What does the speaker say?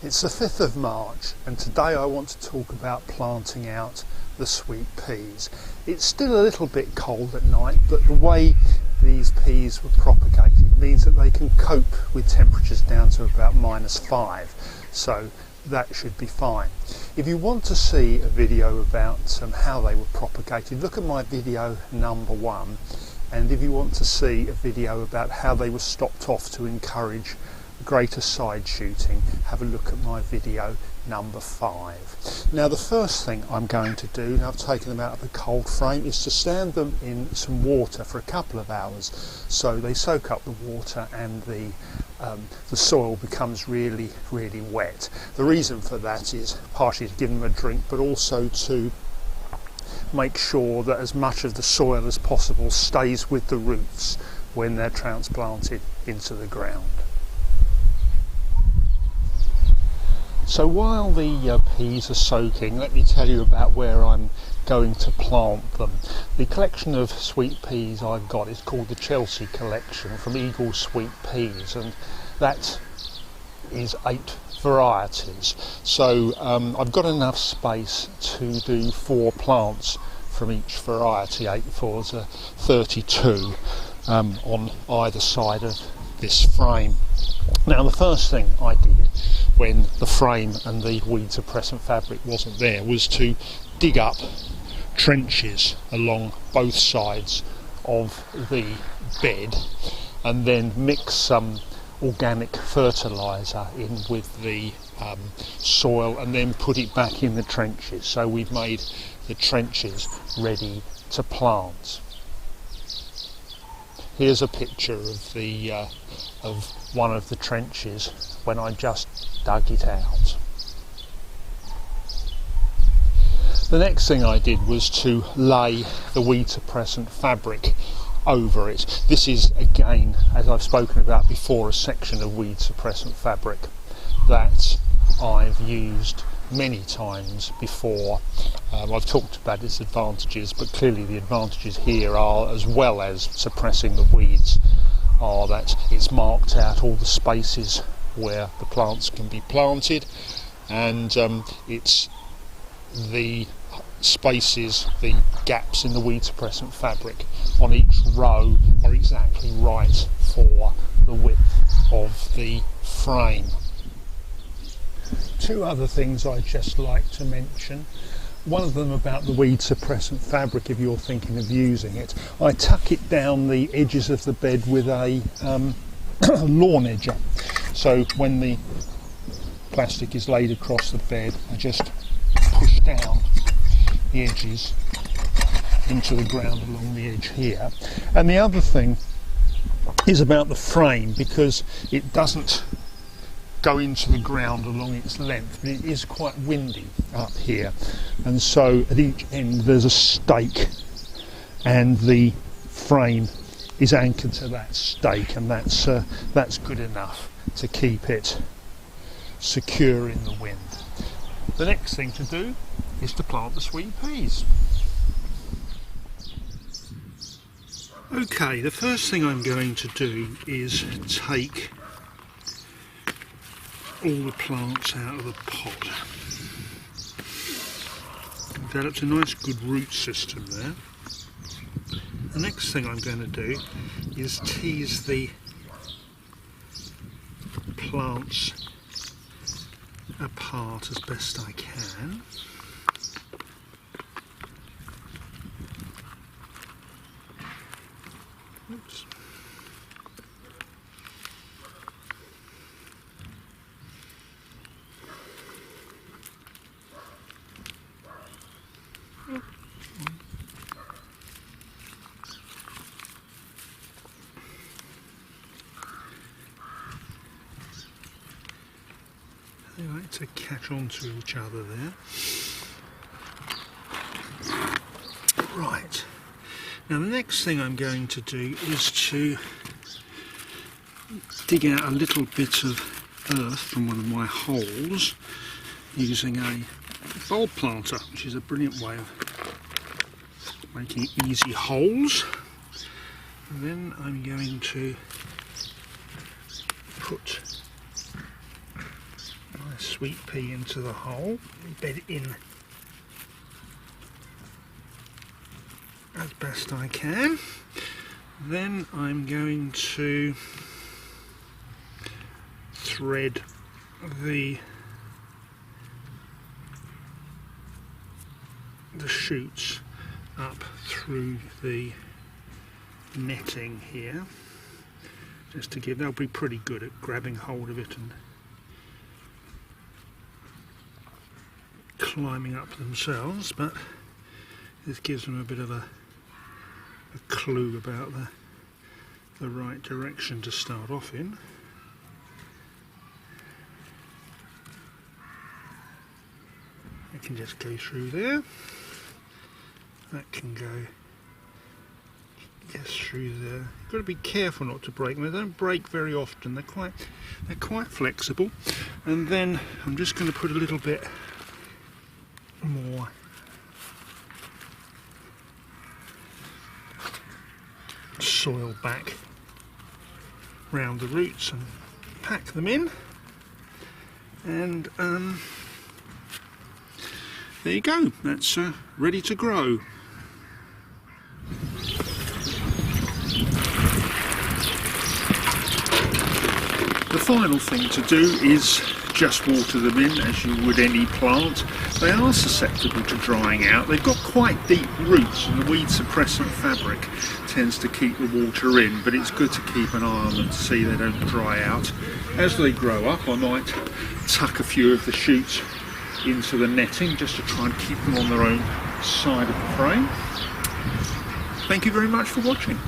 It's the 5th of March and today I want to talk about planting out the sweet peas. It's still a little bit cold at night, but the way these peas were propagated means that they can cope with temperatures down to about -5, so that should be fine. If you want to see a video about how they were propagated, look at my video number 1, and if you want to see a video about how they were stopped off to encourage greater side shooting, have a look at my video number 5. Now the first thing I'm going to do, now I've taken them out of the cold frame, is to stand them in some water for a couple of hours so they soak up the water and the soil becomes really wet. The reason for that is partially to give them a drink, but also to make sure that as much of the soil as possible stays with the roots when they're transplanted into the ground. So while the peas are soaking, let me tell you about where I'm going to plant them. The collection of sweet peas I've got is called the Chelsea collection from Eagle Sweet Peas, and that is 8 varieties. So I've got enough space to do 4 plants from each variety. 8 4s are 32 on either side of this frame. Now the first thing I did when the frame and the weed suppressant fabric wasn't there was to dig up trenches along both sides of the bed and then mix some organic fertiliser in with the soil and then put it back in the trenches. So we've made the trenches ready to plant. Here's a picture of the of one of the trenches when I just dug it out. The next thing I did was to lay the weed suppressant fabric over it. This is, again, as I've spoken about before, a section of weed suppressant fabric that I've used many times before. I've talked about its advantages, but clearly the advantages here are, as well as suppressing the weeds, are that it's marked out all the spaces where the plants can be planted, and it's the spaces, the gaps in the weed suppressant fabric on each row are exactly right for the width of the frame. 2 other things I'd just like to mention. One of them about the weed suppressant fabric, if you're thinking of using it. I tuck it down the edges of the bed with a lawn edger. So when the plastic is laid across the bed, I just push down the edges into the ground along the edge here. And the other thing is about the frame, because it doesn't go into the ground along its length, but it is quite windy up here, and so at each end there's a stake and the frame is anchored to that stake, and that's good enough to keep it secure in the wind. The next thing to do is to plant the sweet peas. Okay, the first thing I'm going to do is take all the plants out of the pot. Developed a nice good root system there. The next thing I'm going to do is tease the plants apart as best I can. Oops. They like to catch on to each other there. Right, now the next thing I'm going to do is to dig out a little bit of earth from one of my holes using a bulb planter, which is a brilliant way of making easy holes. And then I'm going to put a nice sweet pea into the hole, bed it in as best I can. Then I'm going to thread the shoots up through the netting here, just to give, they'll be pretty good at grabbing hold of it and climbing up themselves, but this gives them a bit of a clue about the right direction to start off in. I can just go through there. That can go through there. You've got to be careful not to break them. They don't break very often. They're quite flexible. And then I'm just going to put a little bit more soil back round the roots and pack them in. And there you go. That's ready to grow. The final thing to do is just water them in as you would any plant. They are susceptible to drying out. They've got quite deep roots and the weed suppressant fabric tends to keep the water in, but it's good to keep an eye on them to see they don't dry out. As they grow up, I might tuck a few of the shoots into the netting just to try and keep them on their own side of the frame. Thank you very much for watching.